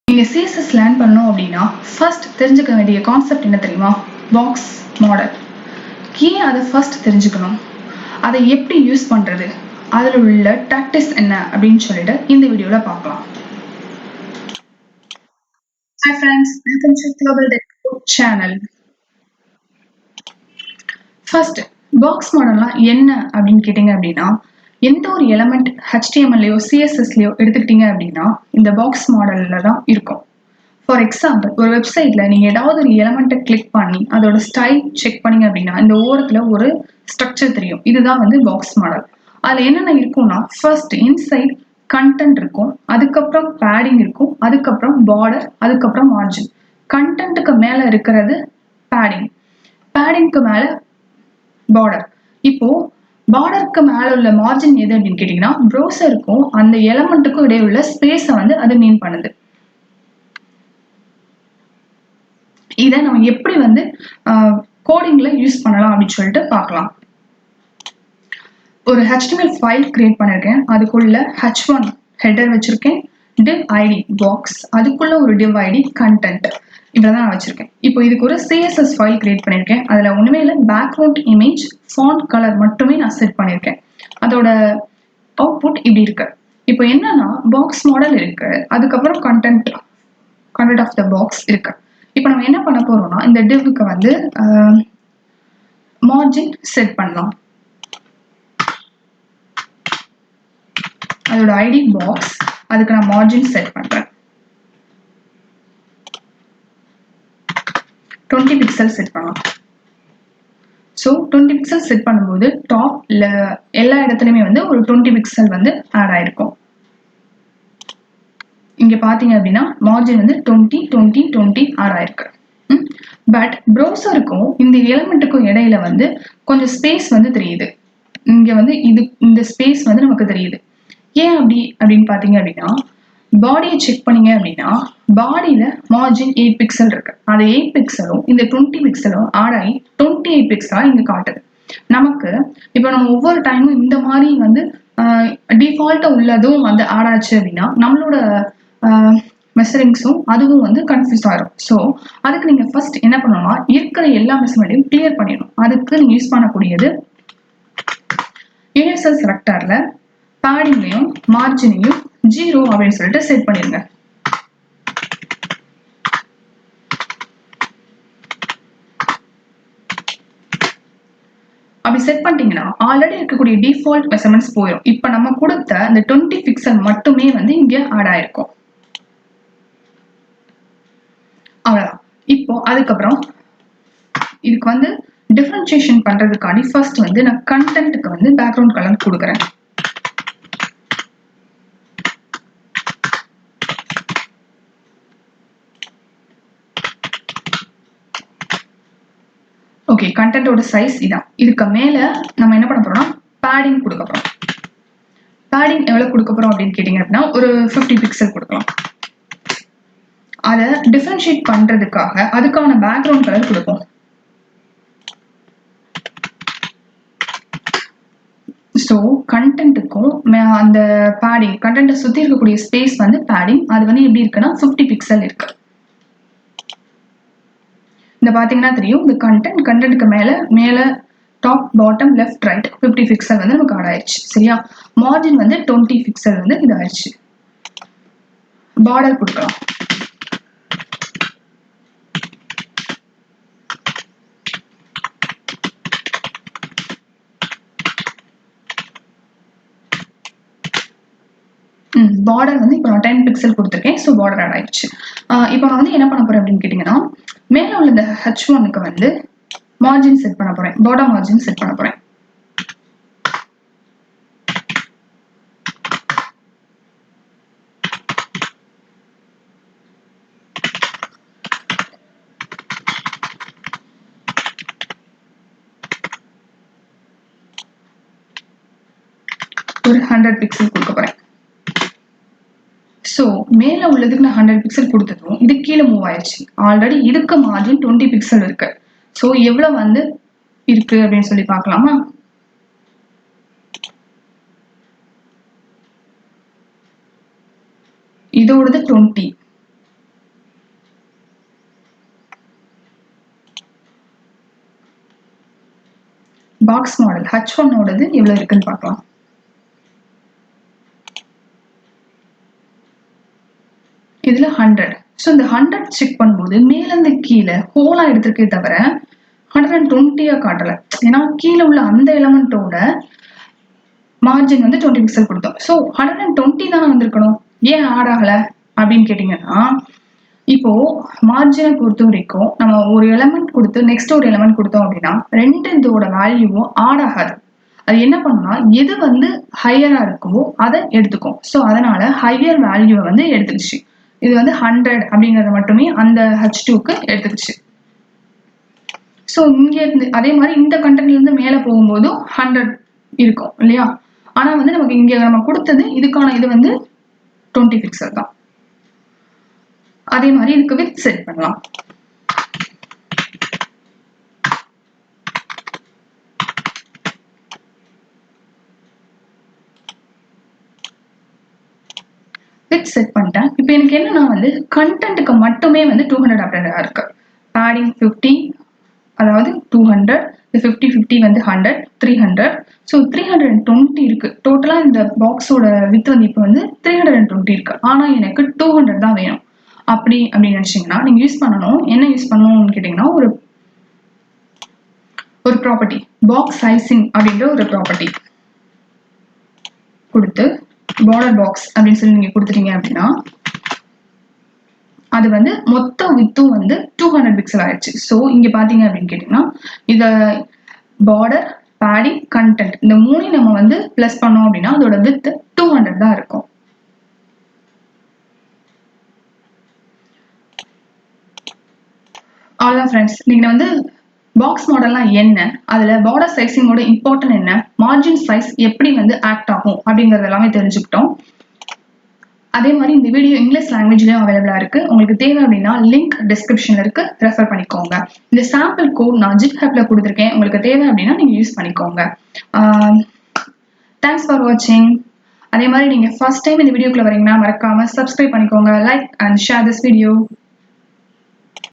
நீங்க CSS learn பண்ணணும் அப்படின்னா ஃபர்ஸ்ட் தெரிஞ்சுக்க வேண்டிய கான்செப்ட் என்ன தெரியுமா? Box model. ஏன் அதை ஃபர்ஸ்ட் தெரிஞ்சுக்கணும், அதை எப்படி யூஸ் பண்றது, அதில் உள்ள டாக்டிக்ஸ் என்ன அப்படின்னு சொல்லிட்டு இந்த வீடியோல பார்க்கலாம். Hi friends, welcome to global tech channel. First box மாடல்லாம் என்ன அப்படின்னு கேட்டீங்க அப்படின்னா, எந்த ஒரு எலமெண்ட் HTMLலையோ CSSலையோ எடுத்துக்கிட்டீங்க அப்படின்னா இந்த பாக்ஸ் மாடல்ல தான் இருக்கும். ஃபார் எக்ஸாம்பிள், ஒரு வெப்சைட்ல நீங்க ஏதாவது ஒரு எலமெண்ட்டை கிளிக் பண்ணி அதோட ஸ்டைல் செக் பண்ணீங்க அப்படின்னா இந்த ஓரத்துல ஒரு ஸ்ட்ரக்சர் தெரியும். இதுதான் பாக்ஸ் மாடல். அதுல என்னென்ன இருக்கும்னா, ஃபர்ஸ்ட் இன்சைட் கண்டென்ட் இருக்கும், அதுக்கப்புறம் பேடிங் இருக்கும், அதுக்கப்புறம் பார்டர், அதுக்கப்புறம் மார்ஜின். கண்டென்ட்டுக்கு மேல இருக்கிறது பேடிங், பேடிங்க்கு மேல பார்டர். இப்போ பார்டருக்கு மேல உள்ள மார்ஜின் எது அப்படின்னு கேட்டீங்கன்னா, ப்ரௌசருக்கும் அந்த எலமெண்ட்டுக்கும் இடையே உள்ள ஸ்பேஸை அது மீன் பண்ணுது. இதை நம்ம எப்படி கோடிங்ல யூஸ் பண்ணலாம் அப்படின்னு சொல்லிட்டு பார்க்கலாம். ஒரு HTML ஃபைல் கிரியேட் பண்ணிருக்கேன். அதுக்குள்ள h1 ஹெடர் வச்சிருக்கேன், div id பாக்ஸ், அதுக்குள்ள ஒரு div id கண்டென்ட், இப்படிதான் நான் வச்சிருக்கேன். இப்போ இதுக்கு ஒரு CSS ஃபைல் கிரியேட் பண்ணிருக்கேன். அதுல ஒண்ணுமே இல்லை, பேக்ரவுண்ட் இமேஜ் ஃபாண்ட் கலர் மட்டுமே நான் செட் பண்ணிருக்கேன். அதோட அவுட்புட் இப்படி இருக்கு. இப்போ என்னன்னா, பாக்ஸ் மாடல் இருக்கு, அதுக்கப்புறம் கண்டென்ட் ஆஃப் த பாக்ஸ் இருக்கு. இப்போ நம்ம என்ன பண்ண போறோம்னா, இந்த divக்கு மார்ஜின் செட் பண்ணலாம். அதோட ஐடி பாக்ஸ், அதுக்கு நான் மார்ஜின் செட் பண்றேன். 20 பிக்சல் செட் பண்ணலாம். ஸோ 20 பிக்சல் செட் பண்ணும்போது டாப்ல எல்லா இடத்துலையுமே ஒரு 20 பிக்சல் ஆட் ஆயிருக்கும். இங்க பாத்தீங்க அப்படின்னா மார்ஜின் 20 20 20 ஆட் ஆயிருக்கு. பட் ப்ரௌசருக்கும் இந்த எலிமெண்ட்டுக்கும் இடையில கொஞ்சம் ஸ்பேஸ் தெரியுது. இங்க இது இந்த ஸ்பேஸ் நமக்கு தெரியுது. ஏன் அப்படின்னு பாத்தீங்க அப்படின்னா, பாடியை செக் பண்ணீங்க அப்படின்னா பாடியில மார்ஜின் 8 பிக்சல் இருக்கு. அது 8 பிக்சலும் இந்த 20 பிக்சலும் ஆட் ஆகி 28 பிக்சலா இங்க காட்டுது நமக்கு. இப்போ நம்ம ஒவ்வொரு டைமும் இந்த மாதிரி டிஃபால்ட்டா உள்ளதும் ஆட் ஆச்சு அப்படின்னா நம்மளோட மெஷரிங்ஸும் அதுவும் கன்ஃபியூஸ் ஆயிரும். ஸோ அதுக்கு நீங்க ஃபர்ஸ்ட் என்ன பண்ணணும்னா, இருக்கிற எல்லா மெஷர்மெண்ட்டையும் கிளியர் பண்ணிடணும். அதுக்கு நீங்க யூஸ் பண்ணக்கூடியது யூனிவர்சல் செலக்டர்ல பேடிங்லையும் மார்ஜினையும் 0 அப்படின்னு சொல்லிட்டு செட் பண்ணிருங்க. அப்படி செட் பண்ணிட்டீங்கன்னா ஆல்ரெடி இருக்கக்கூடிய டிஃபால்ட் மெஷர்மெண்ட்ஸ் போயிடும். இப்ப நம்ம கொடுத்த இந்த 20 பிக்சல் மட்டுமே இங்க ஆட் ஆயிருக்கும். அவ்வளவுதான். இப்போ அதுக்கப்புறம் இதுக்கு டிஃபரன்சியேஷன் பண்றதுக்காண்டி ஃபர்ஸ்ட் நான் கண்டென்ட்டுக்கு பேக்ரவுண்ட் கலர் கொடுக்குறேன். ஓகே, கண்டென்ட்டோட சைஸ் இதான். இதுக்கு மேல நம்ம என்ன பண்ண போறோம்னா பேடிங் கொடுக்க போறோம். பேடிங் எவ்வளவு கொடுக்க போறோம் அப்படின்னு கேட்டீங்க அப்படின்னா ஒரு 50 பிக்சல் கொடுக்கலாம். அதை டிஃபரன்ஷியேட் பண்றதுக்காக அதுக்கான பேக்ரவுண்ட் கலர் கொடுப்போம். ஸோ கண்டென்ட்டுக்கும் அந்த பேடிங், கண்டென்ட்டை சுத்தி இருக்கக்கூடிய ஸ்பேஸ் பேடிங், அது எப்படி இருக்குன்னா 50 பிக்சல் இருக்கு. இந்த பாத்தீங்கன்னா தெரியும், இந்த கண்டென்ட்க்கு மேல top bottom left right 50 pixel நமக்கு ஆட் ஆயிடுச்சு. சரியா? மார்ஜின் 20 பிக்சல் இது ஆயிடுச்சு. பார்டர் கொடுக்கலாம். பார்டர் இப்போ நான் 10 பிக்சல் கொடுத்துருக்கேன். ஸோ பார்டர் ஆட் ஆயிடுச்சு. இப்போ நான் என்ன பண்ண போறேன் அப்படின்னு கேட்டீங்கன்னா, மேல உள்ள இந்த H1க்கு மார்ஜின் செட் பண்ண போறேன். பார்டர் மார்ஜின் செட் பண்ண போறேன். ஒரு 100 பிக்சல் கொடுக்க போறேன். ஸோ மேல உள்ளதுக்கு நான் 100 பிக்சல் கொடுத்ததும் இது கீழே மூவ் ஆயிடுச்சு. ஆல்ரெடி இதுக்கு மார்ஜின் 20 பிக்சல் இருக்கு. ஸோ எவ்வளவு இருக்கு அப்படின்னு சொல்லி பார்க்கலாமா? இதோடது 20, பாக்ஸ் மாடல் H1 ஓடது எவ்வளவு இருக்குன்னு பார்க்கலாம். இதுல 100. ஸோ இந்த 100 செக் பண்ணும்போது மேலேருந்து கீழே ஹோலா எடுத்திருக்கே தவிர 120 காட்டல. ஏன்னா கீழே உள்ள அந்த எலமெண்டோட மார்ஜின் வந்து 20 பிக்சல் கொடுத்தோம். ஸோ 120 தானே வந்திருக்கணும், ஏன் ஆட் ஆகல அப்படின்னு கேட்டீங்கன்னா, இப்போ மார்ஜினை பொறுத்த வரைக்கும் நம்ம ஒரு எலமெண்ட் கொடுத்து நெக்ஸ்ட் ஒரு எலமெண்ட் கொடுத்தோம் அப்படின்னா ரெண்டு இதோட வேல்யூவும் ஆட் ஆகாது. அது என்ன பண்ணுனா எது வந்து ஹையரா இருக்குமோ அதை எடுத்துக்கும். ஸோ அதனால ஹையர் வேல்யூவை வந்து எடுத்துக்கிச்சு. இது வந்து 100 அப்படிங்கறத மட்டுமே அந்த H2க்கு எடுத்துக்கிச்சு. ஸோ இங்க இருந்து அதே மாதிரி இந்த கண்டென்ட்ல இருந்து மேல போகும்போதும் 100 இருக்கும் இல்லையா. ஆனா வந்து நமக்கு இங்க நம்ம கொடுத்தது இதுக்கான இது வந்து 20 பிக்சல் தான். அதே மாதிரி இதுக்கு வித் செட் பண்ணலாம். வித் செட் பண்ணிட்டேன். இப்போ எனக்கு என்னன்னா வந்து கண்டென்ட்டுக்கு மட்டுமே வந்து 200 அப்படின்றதா இருக்கு. பேடிங் 50, அதாவது 200, 50 50 வந்து 100, 300. ஸோ 320 இருக்கு டோட்டலா. இந்த பாக்ஸோட வித் வந்து இப்போ வந்து 320 இருக்கு. ஆனா எனக்கு 200 தான் வேணும். அப்படின்னு நினைச்சீங்கன்னா நீங்க யூஸ் பண்ணணும். என்ன யூஸ் பண்ணணும்னு கேட்டீங்கன்னா ஒரு ப்ராப்பர்ட்டி பாக்ஸ் சைசிங் அப்படின்ற ஒரு ப்ராப்பர்ட்டி கொடுத்து பார்டர் பாக்ஸ் அப்படின்னு சொல்லி நீங்க கொடுத்துட்டீங்க அப்படின்னா அது வந்து மொத்த வித்தும் வந்து 200 பிக்சல் ஆயிடுச்சு. ஸோ இங்க பாத்தீங்க அப்படின்னு கேட்டீங்கன்னா இத பார்டர், பேடிங், கண்டென்ட் இந்த மூணையும் நம்ம வந்து பிளஸ் பண்ணோம் அப்படின்னா அதோட வித் 200 தான் இருக்கும். அவ்வளவுதான் ஃப்ரெண்ட்ஸ். நீங்க வந்து பாக்ஸ் மாடல்லாம் என்ன, அதுல பார்டர் சைசிங்கோட இம்பார்ட்டன்ட் என்ன, மார்ஜின் சைஸ் எப்படி வந்து ஆக்ட் ஆகும் அப்படிங்கறது எல்லாமே தெரிஞ்சுக்கிட்டோம். அதே மாதிரி இந்த வீடியோ இங்கிலீஷ் லாங்குவேஜ்லயும் அவைலபிளா இருக்கு. உங்களுக்கு தேவை அப்படின்னா லிங்க் டிஸ்கிரிப்ஷன்ல இருக்கு, ரெஃபர் பண்ணிக்கோங்க. இந்த சாம்பிள் கோட் நான் GitHubல கொடுத்துருக்கேன். உங்களுக்கு தேவை அப்படின்னா நீங்க யூஸ் பண்ணிக்கோங்க. தேங்க்ஸ் ஃபார் வாட்சிங். அதே மாதிரி நீங்க ஃபர்ஸ்ட் டைம் இந்த வீடியோக்குள்ள வரீங்கன்னா மறக்காம சப்ஸ்கிரைப் பண்ணிக்கோங்க, like and share this video.